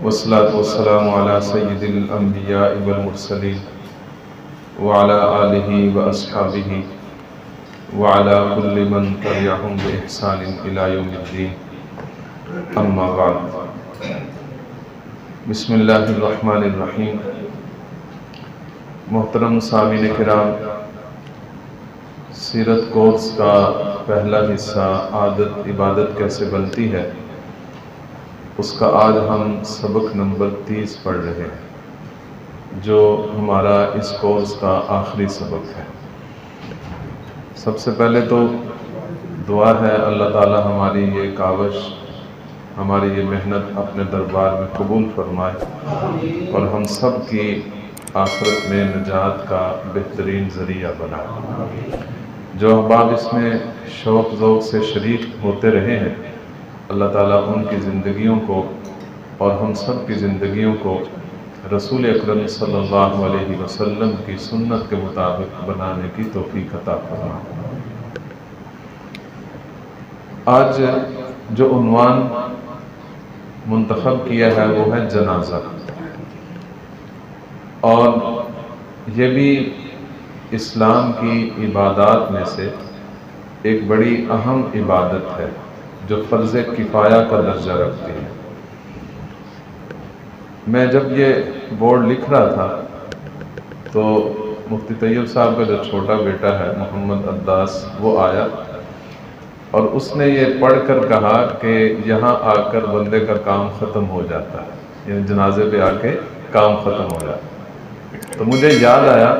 والصلاة والسلام على سید الانبیاء والمرسلین وعلى آلہ واصحابہ وعلى كل من تبعهم بإحسان إلى يوم الدین، اما بعد۔ بسم اللہ الرحمن الرحیم۔ محترم سامعین کرام، سیرت کورس کا پہلا حصہ عادت عبادت کیسے بنتی ہے، اس کا آج ہم سبق نمبر 30 پڑھ رہے ہیں، جو ہمارا اس کورس کا آخری سبق ہے۔ سب سے پہلے تو دعا ہے اللہ تعالی ہماری یہ کاوش، ہماری یہ محنت اپنے دربار میں قبول فرمائے اور ہم سب کی آخرت میں نجات کا بہترین ذریعہ بنائے۔ جو احباب اس میں شوق ذوق سے شریک ہوتے رہے ہیں، اللہ تعالیٰ ان کی زندگیوں کو اور ہم سب کی زندگیوں کو رسول اکرم صلی اللہ علیہ وسلم کی سنت کے مطابق بنانے کی توفیق عطا فرمائے۔ آج جو عنوان منتخب کیا ہے وہ ہے جنازہ، اور یہ بھی اسلام کی عبادات میں سے ایک بڑی اہم عبادت ہے جو فرض کفایہ کا درجہ رکھتی ہے۔ میں جب یہ بورڈ لکھ رہا تھا تو مفتی طیب صاحب کا جو چھوٹا بیٹا ہے محمد عداس، وہ آیا اور اس نے یہ پڑھ کر کہا کہ یہاں آ کر بندے کا کام ختم ہو جاتا ہے، یعنی جنازے پہ آ کے کام ختم ہو جاتا ہے۔ تو مجھے یاد آیا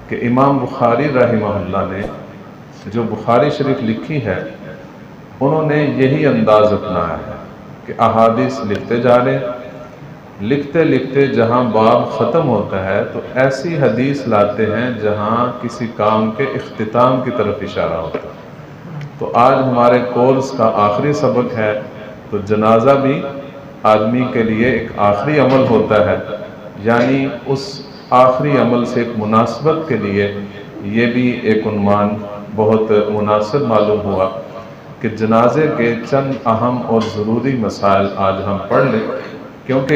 کہ امام بخاری رحمہ اللہ نے جو بخاری شریف لکھی ہے، انہوں نے یہی انداز اپنایا ہے کہ احادیث لکھتے جا رہے ہیں، لکھتے لکھتے جہاں باب ختم ہوتا ہے تو ایسی حدیث لاتے ہیں جہاں کسی کام کے اختتام کی طرف اشارہ ہوتا ہے۔ تو آج ہمارے کورس کا آخری سبق ہے، تو جنازہ بھی آدمی کے لیے ایک آخری عمل ہوتا ہے، یعنی اس آخری عمل سے ایک مناسبت کے لیے یہ بھی ایک عنوان بہت مناسب معلوم ہوا کہ جنازے کے چند اہم اور ضروری مسائل آج ہم پڑھ لیں، کیونکہ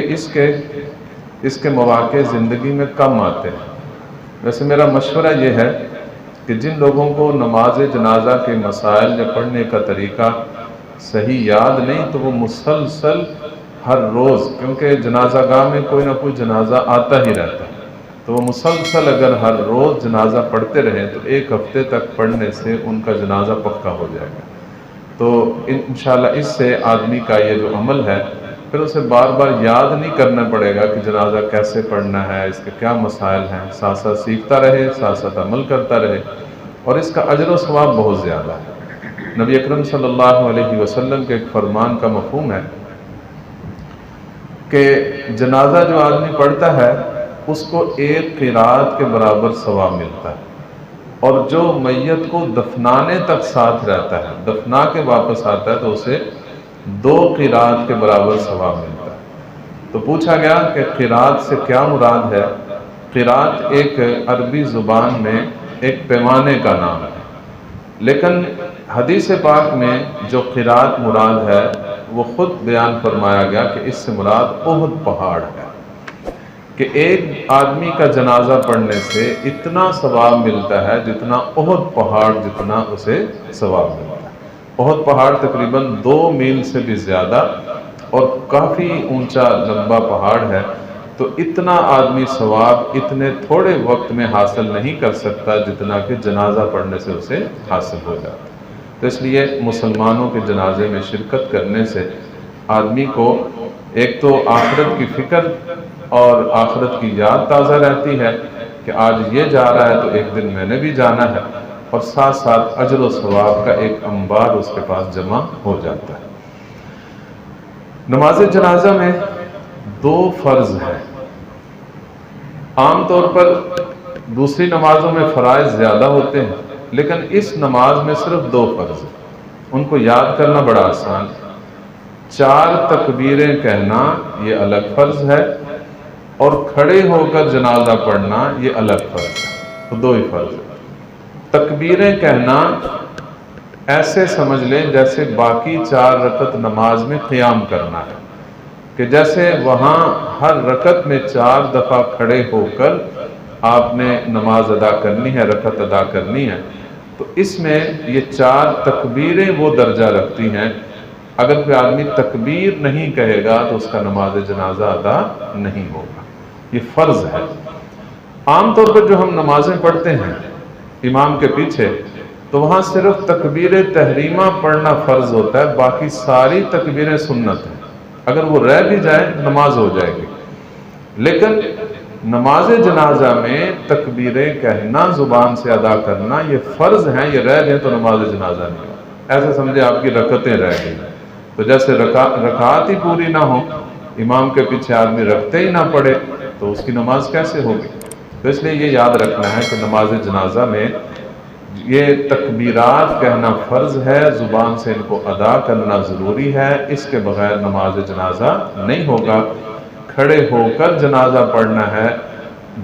اس کے مواقع زندگی میں کم آتے ہیں۔ ویسے میرا مشورہ یہ ہے کہ جن لوگوں کو نماز جنازہ کے مسائل یا پڑھنے کا طریقہ صحیح یاد نہیں، تو وہ مسلسل ہر روز، کیونکہ جنازہ گاہ میں کوئی نہ کوئی جنازہ آتا ہی رہتا ہے، تو وہ مسلسل اگر ہر روز جنازہ پڑھتے رہیں تو ایک ہفتے تک پڑھنے سے ان کا جنازہ پکا ہو جائے گا۔ تو انشاءاللہ اس سے آدمی کا یہ جو عمل ہے پھر اسے بار بار یاد نہیں کرنا پڑے گا کہ جنازہ کیسے پڑھنا ہے، اس کے کیا مسائل ہیں، ساتھ ساتھ سیکھتا رہے، ساتھ ساتھ عمل کرتا رہے، اور اس کا اجر و ثواب بہت زیادہ ہے۔ نبی اکرم صلی اللہ علیہ وسلم کے ایک فرمان کا مفہوم ہے کہ جنازہ جو آدمی پڑھتا ہے اس کو ایک قرات کے برابر ثواب ملتا ہے، اور جو میت کو دفنانے تک ساتھ رہتا ہے، دفنا کے واپس آتا ہے تو اسے 2 قرات کے برابر ثواب ملتا ہے۔ تو پوچھا گیا کہ قرات سے کیا مراد ہے؟ قرات ایک عربی زبان میں ایک پیمانے کا نام ہے، لیکن حدیث پاک میں جو قرات مراد ہے وہ خود بیان فرمایا گیا کہ اس سے مراد احد پہاڑ ہے، کہ ایک آدمی کا جنازہ پڑھنے سے اتنا ثواب ملتا ہے جتنا احد پہاڑ جتنا اسے ثواب ملتا ہے۔ احد پہاڑ تقریباً 2 میل سے بھی زیادہ اور کافی اونچا لمبا پہاڑ ہے، تو اتنا آدمی ثواب اتنے تھوڑے وقت میں حاصل نہیں کر سکتا جتنا کہ جنازہ پڑھنے سے اسے حاصل ہو جاتا ہے۔ تو اس لیے مسلمانوں کے جنازے میں شرکت کرنے سے آدمی کو ایک تو آخرت کی فکر اور آخرت کی یاد تازہ رہتی ہے کہ آج یہ جا رہا ہے تو ایک دن میں نے بھی جانا ہے، اور ساتھ ساتھ اجر و ثواب کا ایک انبار اس کے پاس جمع ہو جاتا ہے۔ نماز جنازہ میں 2 فرض ہیں۔ عام طور پر دوسری نمازوں میں فرائض زیادہ ہوتے ہیں، لیکن اس نماز میں صرف 2 فرض ہیں، ان کو یاد کرنا بڑا آسان ہے۔ 4 تکبیریں کہنا یہ الگ فرض ہے، اور کھڑے ہو کر جنازہ پڑھنا یہ الگ فرض ہے، تو 2 ہی فرض ہے۔ تکبیریں کہنا ایسے سمجھ لیں جیسے باقی 4 رکعت نماز میں قیام کرنا ہے، کہ جیسے وہاں ہر رکعت میں 4 دفعہ کھڑے ہو کر آپ نے نماز ادا کرنی ہے، رکعت ادا کرنی ہے، تو اس میں یہ 4 تکبیریں وہ درجہ رکھتی ہیں۔ اگر کوئی آدمی تکبیر نہیں کہے گا تو اس کا نماز جنازہ ادا نہیں ہوگا، یہ فرض ہے۔ عام طور پر جو ہم نمازیں پڑھتے ہیں امام کے پیچھے، تو وہاں صرف تکبیر تحریمہ پڑھنا فرض ہوتا ہے، باقی ساری تکبیریں سنت ہیں۔ اگر وہ رہ بھی جائے نماز ہو جائے گی، لیکن نماز جنازہ میں تکبیریں کہنا، زبان سے ادا کرنا، یہ فرض ہیں، یہ رہ جائیں تو نماز جنازہ نہیں ہو۔ ایسے سمجھے آپ کی رکعتیں رہ گئی، تو جیسے رکعت ہی پوری نہ ہو، امام کے پیچھے آدمی رکھتے ہی نہ پڑے، تو اس کی نماز کیسے ہوگی؟ تو اس لیے یہ یاد رکھنا ہے کہ نماز جنازہ میں یہ تکبیرات کہنا فرض ہے، زبان سے ان کو ادا کرنا ضروری ہے، اس کے بغیر نماز جنازہ نہیں ہوگا۔ کھڑے ہو کر جنازہ پڑھنا ہے،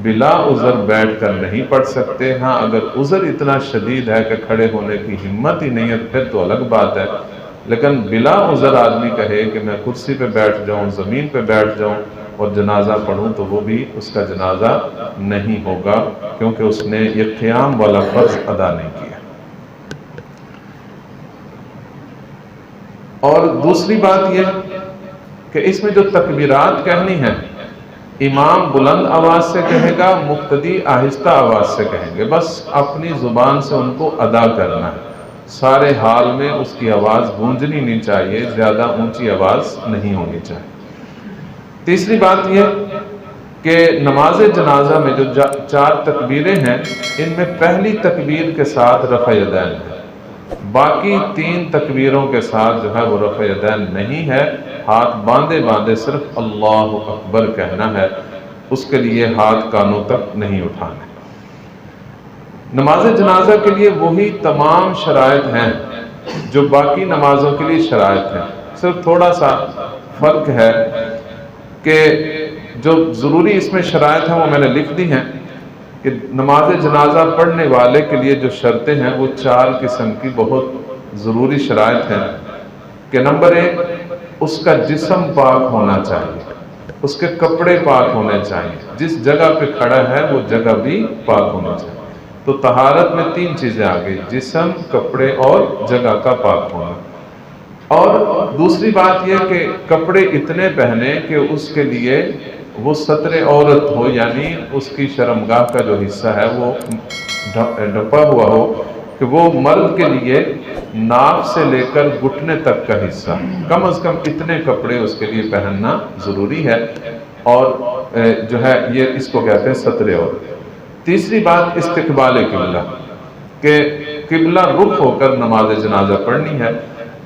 بلا عذر بیٹھ کر نہیں پڑھ سکتے۔ ہاں اگر عذر اتنا شدید ہے کہ کھڑے ہونے کی ہمت ہی نہیں ہے پھر تو الگ بات ہے، لیکن بلا عذر آدمی کہے کہ میں کرسی پہ بیٹھ جاؤں، زمین پہ بیٹھ جاؤں اور جنازہ پڑھوں، تو وہ بھی اس کا جنازہ نہیں ہوگا، کیونکہ اس نے یہ قیام والا فرض ادا نہیں کیا۔ اور دوسری بات یہ کہ اس میں جو تکبیرات کہنی ہیں، امام بلند آواز سے کہے گا، مقتدی آہستہ آواز سے کہیں گے، بس اپنی زبان سے ان کو ادا کرنا ہے، سارے حال میں اس کی آواز گونجنی نہیں چاہیے، زیادہ اونچی آواز نہیں ہونی چاہیے۔ تیسری بات یہ کہ نماز جنازہ میں جو 4 تکبیریں ہیں، ان میں پہلی تکبیر کے ساتھ رفع یدین ہے، باقی 3 تکبیروں کے ساتھ جو ہے وہ رفع یدین نہیں ہے، ہاتھ باندھے باندھے صرف اللہ اکبر کہنا ہے، اس کے لیے ہاتھ کانوں تک نہیں اٹھانے۔ نماز جنازہ کے لیے وہی تمام شرائط ہیں جو باقی نمازوں کے لیے شرائط ہیں، صرف تھوڑا سا فرق ہے کہ جو ضروری اس میں شرائط ہیں وہ میں نے لکھ دی ہیں، کہ نماز جنازہ پڑھنے والے کے لیے جو شرطیں ہیں وہ 4 قسم کی بہت ضروری شرائط ہیں، کہ نمبر 1، اس کا جسم پاک ہونا چاہیے، اس کے کپڑے پاک ہونے چاہیے، جس جگہ پہ کھڑا ہے وہ جگہ بھی پاک ہونا چاہیے۔ تو طہارت میں 3 چیزیں آ گئی، جسم، کپڑے اور جگہ کا پاک ہونا۔ اور دوسری بات یہ کہ کپڑے اتنے پہنے کہ اس کے لیے وہ ستر عورت ہو، یعنی اس کی شرمگاہ کا جو حصہ ہے وہ ڈھپا ہوا ہو، کہ وہ مرد کے لیے ناف سے لے کر گھٹنے تک کا حصہ، کم از کم اتنے کپڑے اس کے لیے پہننا ضروری ہے، اور جو ہے یہ اس کو کہتے ہیں ستر عورت۔ تیسری بات استقبال قبلہ، کہ قبلہ رخ ہو کر نماز جنازہ پڑھنی ہے،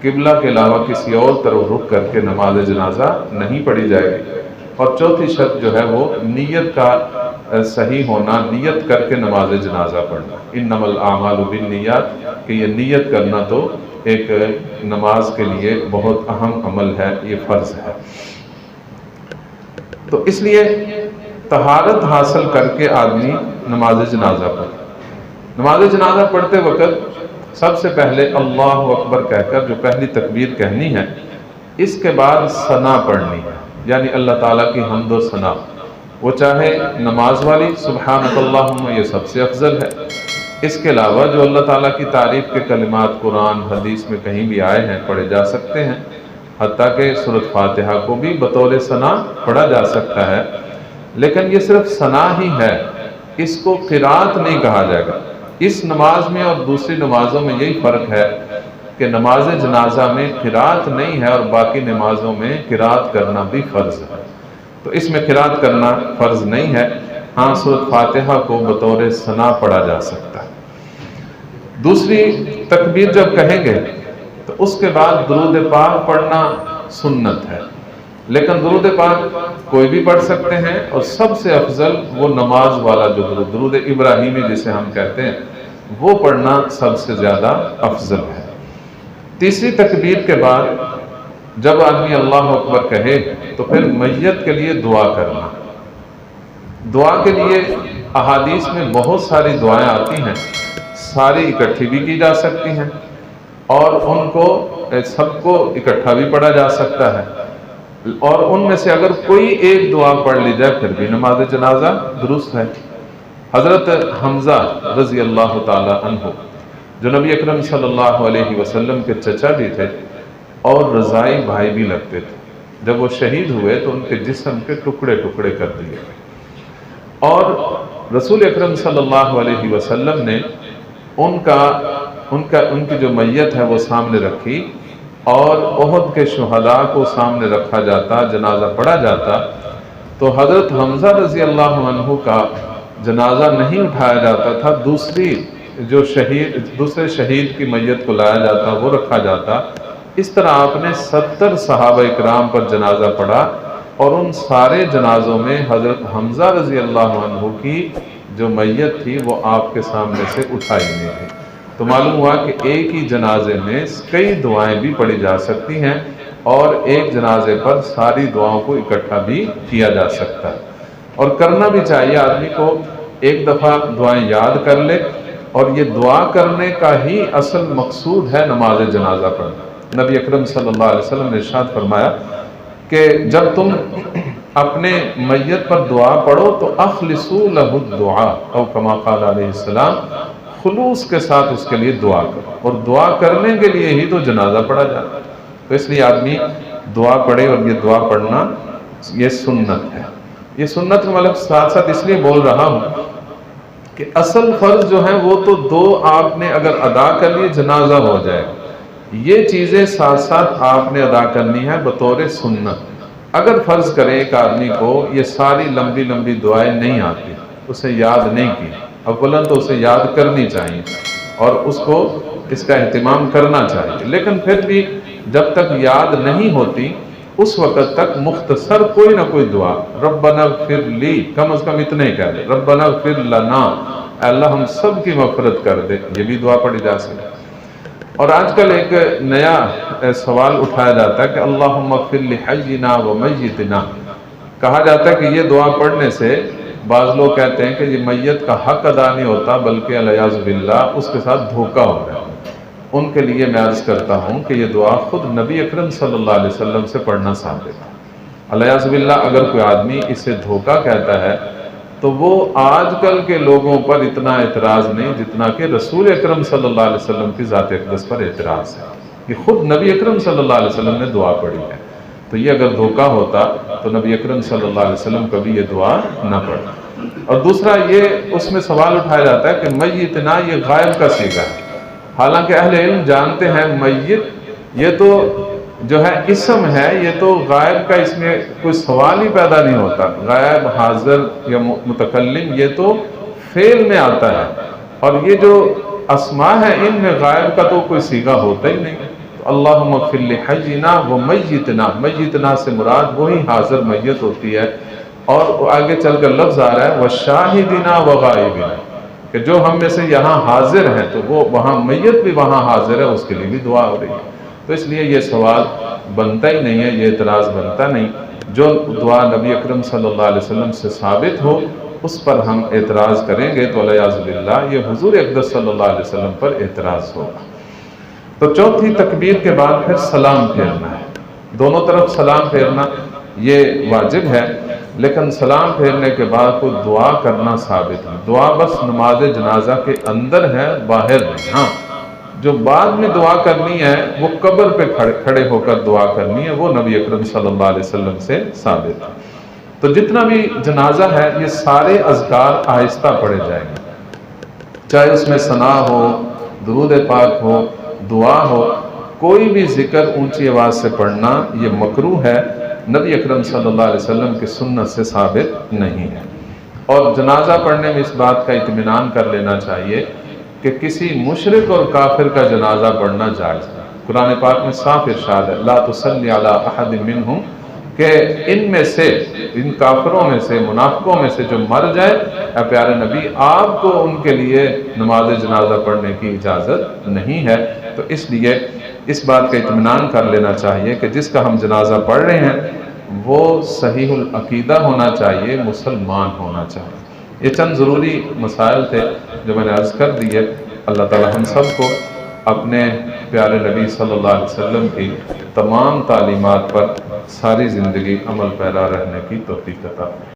قبلہ کے علاوہ کسی اور طرف رخ کر کے نماز جنازہ نہیں پڑھی جائے گی۔ اور چوتھی شرط جو ہے وہ نیت کا صحیح ہونا، نیت کر کے نماز جنازہ پڑھنا، انما الاعمال بالنیات، کہ یہ نیت کرنا تو ایک نماز کے لیے بہت اہم عمل ہے، یہ فرض ہے۔ تو اس لیے طہارت حاصل کر کے آدمی نماز جنازہ پڑھے۔ نماز جنازہ پڑھتے وقت سب سے پہلے اللہ اکبر کہہ کر جو پہلی تکبیر کہنی ہے، اس کے بعد ثنا پڑھنی ہے، یعنی اللہ تعالیٰ کی حمد و ثنا، وہ چاہے نماز والی سبحانک اللہم، یہ سب سے افضل ہے۔ اس کے علاوہ جو اللہ تعالیٰ کی تعریف کے کلمات قرآن حدیث میں کہیں بھی آئے ہیں پڑھے جا سکتے ہیں، حتیٰ کہ سورۃ فاتحہ کو بھی بطور ثنا پڑھا جا سکتا ہے، لیکن یہ صرف ثنا ہی ہے، اس کو قرات نہیں کہا جائے گا۔ اس نماز میں اور دوسری نمازوں میں یہی فرق ہے کہ نماز جنازہ میں قرات نہیں ہے اور باقی نمازوں میں قرات کرنا بھی فرض ہے، تو اس میں قرات کرنا فرض نہیں ہے۔ ہاں سورۃ فاتحہ کو بطور ثنا پڑھا جا سکتا ہے۔ دوسری تکبیر جب کہیں گے تو اس کے بعد درود پاک پڑھنا سنت ہے، لیکن درود پاک کوئی بھی پڑھ سکتے ہیں، اور سب سے افضل وہ نماز والا جو درود ابراہیمی جسے ہم کہتے ہیں وہ پڑھنا سب سے زیادہ افضل ہے۔ تیسری تکبیر کے بعد جب آدمی اللہ اکبر کہے تو پھر میت کے لیے دعا کرنا۔ دعا کے لیے احادیث میں بہت ساری دعائیں آتی ہیں، ساری اکٹھی بھی کی جا سکتی ہیں، اور ان کو سب کو اکٹھا بھی پڑھا جا سکتا ہے، اور ان میں سے اگر کوئی ایک دعا پڑھ لی جائے پھر بھی نماز جنازہ درست ہے۔ حضرت حمزہ رضی اللہ تعالی عنہ جو نبی اکرم صلی اللہ علیہ وسلم کے چچا بھی تھے اور رضائی بھائی بھی لگتے تھے، جب وہ شہید ہوئے تو ان کے جسم کے ٹکڑے ٹکڑے کر دیے، اور رسول اکرم صلی اللہ علیہ وسلم نے ان کی جو میت ہے وہ سامنے رکھی، اور احد کے شہداء کو سامنے رکھا جاتا، جنازہ پڑھا جاتا، تو حضرت حمزہ رضی اللہ عنہ کا جنازہ نہیں اٹھایا جاتا تھا، دوسرے شہید کی میت کو لایا جاتا، وہ رکھا جاتا۔ اس طرح آپ نے 70 صحابہ اکرام پر جنازہ پڑھا، اور ان سارے جنازوں میں حضرت حمزہ رضی اللہ عنہ کی جو میت تھی وہ آپ کے سامنے سے اٹھائی نہیں تھی۔ تو معلوم ہوا کہ ایک ہی جنازے میں کئی دعائیں بھی پڑھی جا سکتی ہیں، اور ایک جنازے پر ساری دعاؤں کو اکٹھا بھی کیا جا سکتا ہے، اور کرنا بھی چاہیے۔ آدمی کو ایک دفعہ دعائیں یاد کر لے، اور یہ دعا کرنے کا ہی اصل مقصود ہے نماز جنازہ پڑھنا۔ نبی اکرم صلی اللہ علیہ وسلم نے ارشاد فرمایا کہ جب تم اپنے میت پر دعا پڑھو تو اخلصوا لہ الدعاء، او کما قال علیہ السلام، خلوص کے ساتھ اس کے لیے دعا کرو، اور دعا کرنے کے لیے ہی تو جنازہ پڑھا جاتا ہے۔ تو اس لیے آدمی دعا پڑھے، اور یہ دعا پڑھنا یہ سنت ہے۔ یہ سنت مطلب ساتھ ساتھ اس لیے بول رہا ہوں کہ اصل فرض جو ہیں وہ تو دو آپ نے اگر ادا کر لیے جنازہ ہو جائے، یہ چیزیں ساتھ ساتھ آپ نے ادا کرنی ہے بطور سنت۔ اگر فرض کریں ایک آدمی کو یہ ساری لمبی لمبی دعائیں نہیں آتی، اسے یاد نہیں کی، اولاً تو اسے یاد کرنی چاہیے اور اس کو اس کا اہتمام کرنا چاہیے، لیکن پھر بھی جب تک یاد نہیں ہوتی اس وقت تک مختصر کوئی نہ کوئی دعا، ربنا اغفر لی، کم از کم اتنے ہی کہہ دے، ربنا اغفر لنا، اے اللہ ہم سب کی مغفرت کر دے، یہ بھی دعا پڑھی جا سکے۔ اور آج کل ایک نیا سوال اٹھایا جاتا ہے کہ اللہم اغفر لحینا و میتنا، کہا جاتا ہے کہ یہ دعا پڑھنے سے بعض لوگ کہتے ہیں کہ یہ میت کا حق ادا نہیں ہوتا بلکہ علیاذ باللہ اس کے ساتھ دھوکہ ہو رہا ہے۔ ان کے لیے میں عرض کرتا ہوں کہ یہ دعا خود نبی اکرم صلی اللہ علیہ وسلم سے پڑھنا ثابت ہے۔ علیاذ باللہ اگر کوئی آدمی اسے دھوکہ کہتا ہے تو وہ آج کل کے لوگوں پر اتنا اعتراض نہیں جتنا کہ رسول اکرم صلی اللہ علیہ وسلم کی ذات اقدس پر اعتراض ہے۔ یہ خود نبی اکرم صلی اللہ علیہ وسلم نے دعا پڑھی ہے، تو یہ اگر دھوکہ ہوتا تو نبی اکرم صلی اللہ علیہ وسلم کبھی یہ دعا نہ پڑھتا۔ اور دوسرا یہ اس میں سوال اٹھایا جاتا ہے کہ میتنا یہ غائب کا صیغہ ہے، حالانکہ اہل علم جانتے ہیں میت یہ تو جو ہے اسم ہے، یہ تو غائب کا اس میں کوئی سوال ہی پیدا نہیں ہوتا۔ غائب، حاضر یا متکلم یہ تو فعل میں آتا ہے، اور یہ جو اسماء ہیں ان میں غائب کا تو کوئی صیغہ ہوتا ہی نہیں۔ تو اللہم اغفر لحینا و میتنا، میتنا سے مراد وہی حاضر میت ہوتی ہے، اور آگے چل کر لفظ آ رہا ہے وشاہدنا و غائبنا، کہ جو ہم میں سے یہاں حاضر ہیں تو وہ وہاں میت بھی وہاں حاضر ہے، اس کے لیے بھی دعا ہو رہی ہے۔ تو اس لیے یہ سوال بنتا ہی نہیں ہے، یہ اعتراض بنتا نہیں۔ جو دعا نبی اکرم صلی اللہ علیہ وسلم سے ثابت ہو اس پر ہم اعتراض کریں گے تو علیاذ باللہ یہ حضور اقدس صلی اللہ علیہ وسلم پر اعتراض ہوگا۔ تو چوتھی تکبیر کے بعد پھر سلام پھیرنا ہے، دونوں طرف سلام پھیرنا یہ واجب ہے، لیکن سلام پھیرنے کے بعد کوئی دعا کرنا ثابت ہے۔ دعا بس نماز جنازہ کے اندر ہے، باہر نہیں۔ ہاں جو بعد میں دعا کرنی ہے وہ قبر پہ کھڑے ہو کر دعا کرنی ہے، وہ نبی اکرم صلی اللہ علیہ وسلم سے ثابت ہے۔ تو جتنا بھی جنازہ ہے یہ سارے اذکار آہستہ پڑھے جائیں گے، چاہے اس میں ثنا ہو، درود پاک ہو، دعا ہو، کوئی بھی ذکر اونچی آواز سے پڑھنا یہ مکروہ ہے، نبی اکرم صلی اللہ علیہ وسلم کی سنت سے ثابت نہیں ہے۔ اور جنازہ پڑھنے میں اس بات کا اطمینان کر لینا چاہیے کہ کسی مشرک اور کافر کا جنازہ پڑھنا جائز ہے۔ قرآن پاک میں صاف ارشاد ہے لا تصلی علی احد منہم، کہ ان میں سے، ان کافروں میں سے، منافقوں میں سے جو مر جائے، اے پیارے نبی آپ کو ان کے لیے نماز جنازہ پڑھنے کی اجازت نہیں ہے۔ تو اس لیے اس بات کا اطمینان کر لینا چاہیے کہ جس کا ہم جنازہ پڑھ رہے ہیں وہ صحیح العقیدہ ہونا چاہیے، مسلمان ہونا چاہیے۔ یہ چند ضروری مسائل تھے جو میں نے عرض کر دیے۔ اللہ تعالی ہم سب کو اپنے پیارے نبی صلی اللہ علیہ وسلم کی تمام تعلیمات پر ساری زندگی عمل پیرا رہنے کی توفیق عطا فرمائے۔